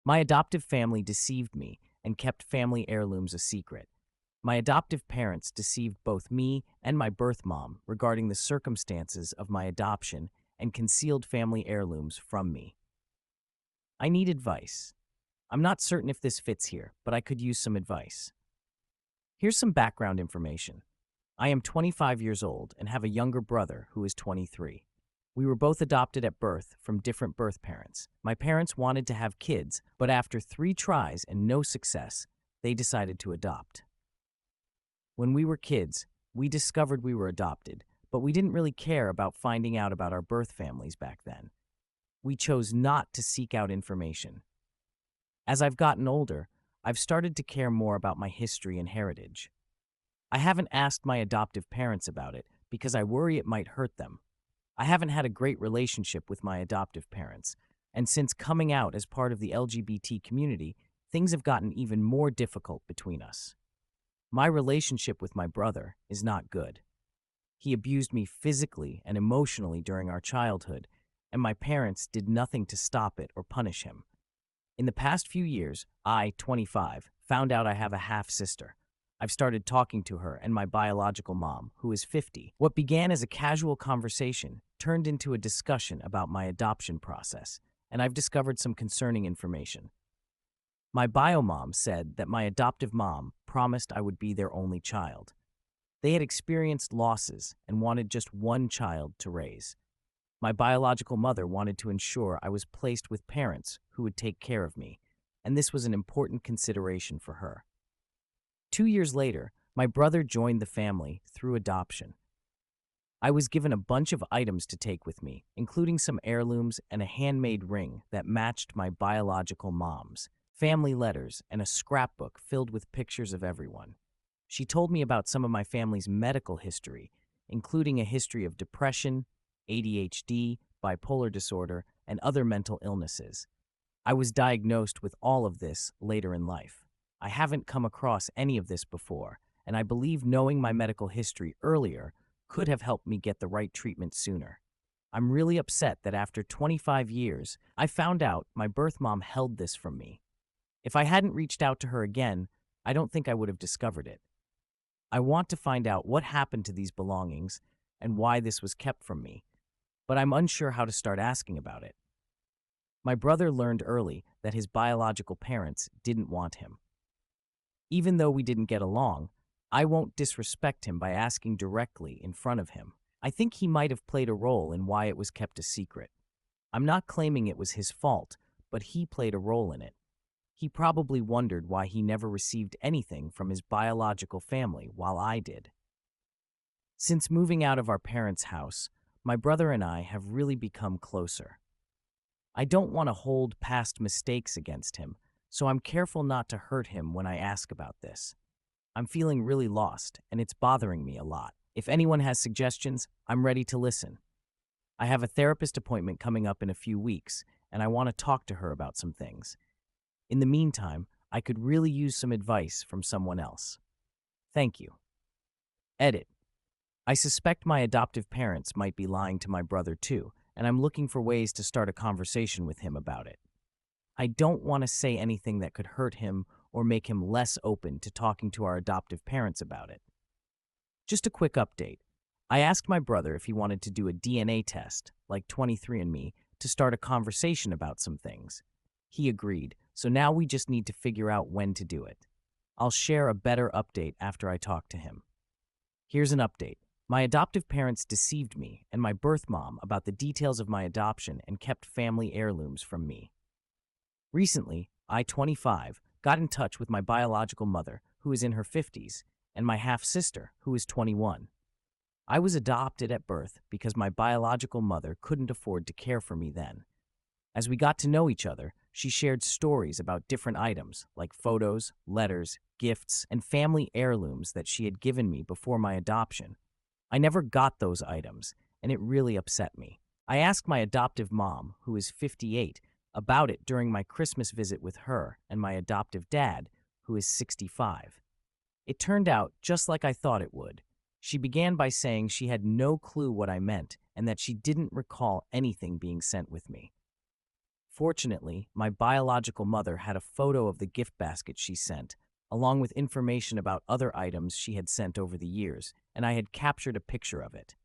My adoptive family deceived me and kept family heirlooms a secret. My adoptive parents deceived both me and my birth mom regarding the circumstances of my adoption and concealed family heirlooms from me. I need advice. I'm not certain if this fits here, but I could use some advice. Here's some background information. I am 25 years old and have a younger brother who is 23. We were both adopted at birth from different birth parents. My parents wanted to have kids, but after 3 tries and no success, they decided to adopt. When we were kids, we discovered we were adopted, but we didn't really care about finding out about our birth families back then. We chose not to seek out information. As I've gotten older, I've started to care more about my history and heritage. I haven't asked my adoptive parents about it because I worry it might hurt them. I haven't had a great relationship with my adoptive parents, and since coming out as part of the LGBT community, things have gotten even more difficult between us. My relationship with my brother is not good. He abused me physically and emotionally during our childhood, and my parents did nothing to stop it or punish him. In the past few years, I, 25, found out I have a half-sister. I've started talking to her and my biological mom, who is 50. What began as a casual conversation turned into a discussion about my adoption process, and I've discovered some concerning information. My bio mom said that my adoptive mom promised I would be their only child. They had experienced losses and wanted just one child to raise. My biological mother wanted to ensure I was placed with parents who would take care of me, and this was an important consideration for her. 2 years later, my brother joined the family through adoption. I was given a bunch of items to take with me, including some heirlooms and a handmade ring that matched my biological mom's, family letters, and a scrapbook filled with pictures of everyone. She told me about some of my family's medical history, including a history of depression, ADHD, bipolar disorder, and other mental illnesses. I was diagnosed with all of this later in life. I haven't come across any of this before, and I believe knowing my medical history earlier could have helped me get the right treatment sooner. I'm really upset that after 25 years, I found out my birth mom held this from me. If I hadn't reached out to her again, I don't think I would have discovered it. I want to find out what happened to these belongings and why this was kept from me, but I'm unsure how to start asking about it. My brother learned early that his biological parents didn't want him. Even though we didn't get along, I won't disrespect him by asking directly in front of him. I think he might have played a role in why it was kept a secret. I'm not claiming it was his fault, but he played a role in it. He probably wondered why he never received anything from his biological family while I did. Since moving out of our parents' house, my brother and I have really become closer. I don't want to hold past mistakes against him, so I'm careful not to hurt him when I ask about this. I'm feeling really lost, and it's bothering me a lot. If anyone has suggestions, I'm ready to listen. I have a therapist appointment coming up in a few weeks, and I want to talk to her about some things. In the meantime, I could really use some advice from someone else. Thank you. Edit. I suspect my adoptive parents might be lying to my brother too, and I'm looking for ways to start a conversation with him about it. I don't want to say anything that could hurt him or make him less open to talking to our adoptive parents about it. Just a quick update. I asked my brother if he wanted to do a DNA test, like 23andMe, to start a conversation about some things. He agreed, so now we just need to figure out when to do it. I'll share a better update after I talk to him. Here's an update. My adoptive parents deceived me and my birth mom about the details of my adoption and kept family heirlooms from me. Recently, I, 25, got in touch with my biological mother, who is in her 50s, and my half-sister, who is 21. I was adopted at birth because my biological mother couldn't afford to care for me then. As we got to know each other, she shared stories about different items, like photos, letters, gifts, and family heirlooms that she had given me before my adoption. I never got those items, and it really upset me. I asked my adoptive mom, who is 58, about it during my Christmas visit with her and my adoptive dad, who is 65. It turned out just like I thought it would. She began by saying she had no clue what I meant and that she didn't recall anything being sent with me. Fortunately, my biological mother had a photo of the gift basket she sent, along with information about other items she had sent over the years, and I had captured a picture of it.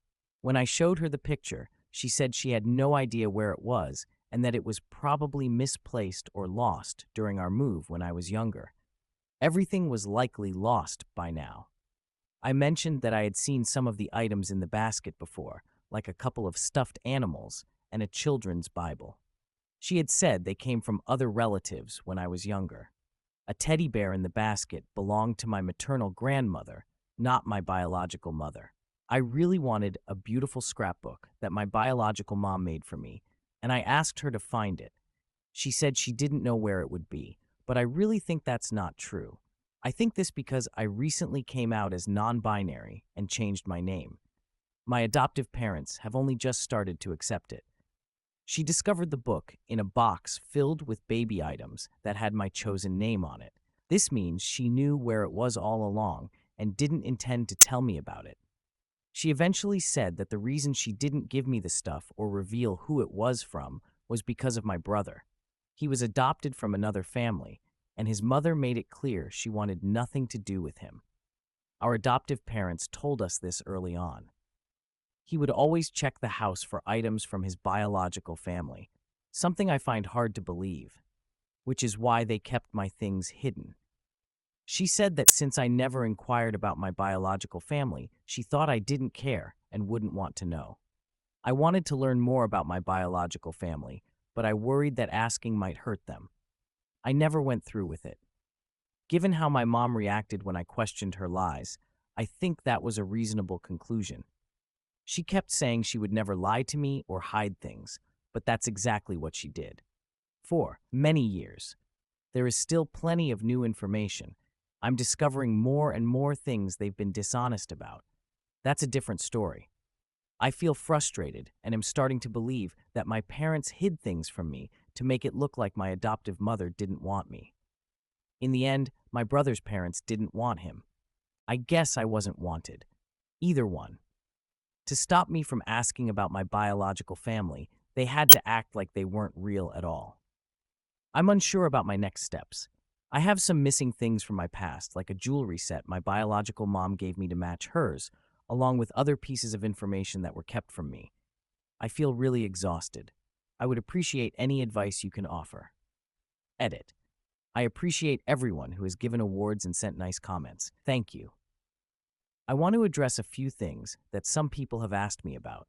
When I showed her the picture, she said she had no idea where it was and that it was probably misplaced or lost during our move when I was younger. Everything was likely lost by now. I mentioned that I had seen some of the items in the basket before, like a couple of stuffed animals and a children's Bible. She had said they came from other relatives when I was younger. A teddy bear in the basket belonged to my maternal grandmother, not my biological mother. I really wanted a beautiful scrapbook that my biological mom made for me, and I asked her to find it. She said she didn't know where it would be, but I really think that's not true. I think this because I recently came out as non-binary and changed my name. My adoptive parents have only just started to accept it. She discovered the book in a box filled with baby items that had my chosen name on it. This means she knew where it was all along and didn't intend to tell me about it. She eventually said that the reason she didn't give me the stuff or reveal who it was from was because of my brother. He was adopted from another family, and his mother made it clear she wanted nothing to do with him. Our adoptive parents told us this early on. He would always check the house for items from his biological family, something I find hard to believe, which is why they kept my things hidden. She said that since I never inquired about my biological family, she thought I didn't care and wouldn't want to know. I wanted to learn more about my biological family, but I worried that asking might hurt them. I never went through with it. Given how my mom reacted when I questioned her lies, I think that was a reasonable conclusion. She kept saying she would never lie to me or hide things, but that's exactly what she did. For many years. There is still plenty of new information. I'm discovering more and more things they've been dishonest about. That's a different story. I feel frustrated and am starting to believe that my parents hid things from me to make it look like my adoptive mother didn't want me. In the end, my brother's parents didn't want him. I guess I wasn't wanted. Either one. To stop me from asking about my biological family, they had to act like they weren't real at all. I'm unsure about my next steps. I have some missing things from my past, like a jewelry set my biological mom gave me to match hers, along with other pieces of information that were kept from me. I feel really exhausted. I would appreciate any advice you can offer. Edit. I appreciate everyone who has given awards and sent nice comments. Thank you. I want to address a few things that some people have asked me about.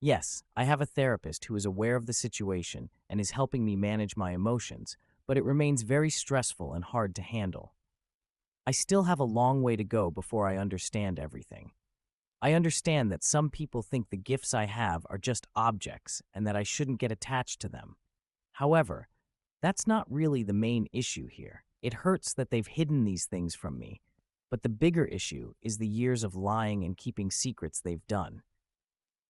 Yes, I have a therapist who is aware of the situation and is helping me manage my emotions, but it remains very stressful and hard to handle. I still have a long way to go before I understand everything. I understand that some people think the gifts I have are just objects and that I shouldn't get attached to them. However, that's not really the main issue here. It hurts that they've hidden these things from me, but the bigger issue is the years of lying and keeping secrets they've done.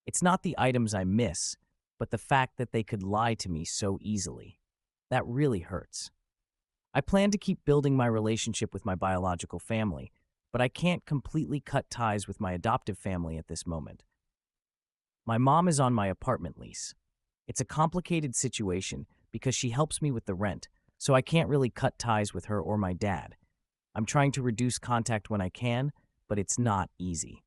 It's not the items I miss, but the fact that they could lie to me so easily. That really hurts. I plan to keep building my relationship with my biological family, but I can't completely cut ties with my adoptive family at this moment. My mom is on my apartment lease. It's a complicated situation because she helps me with the rent, so I can't really cut ties with her or my dad. I'm trying to reduce contact when I can, but it's not easy.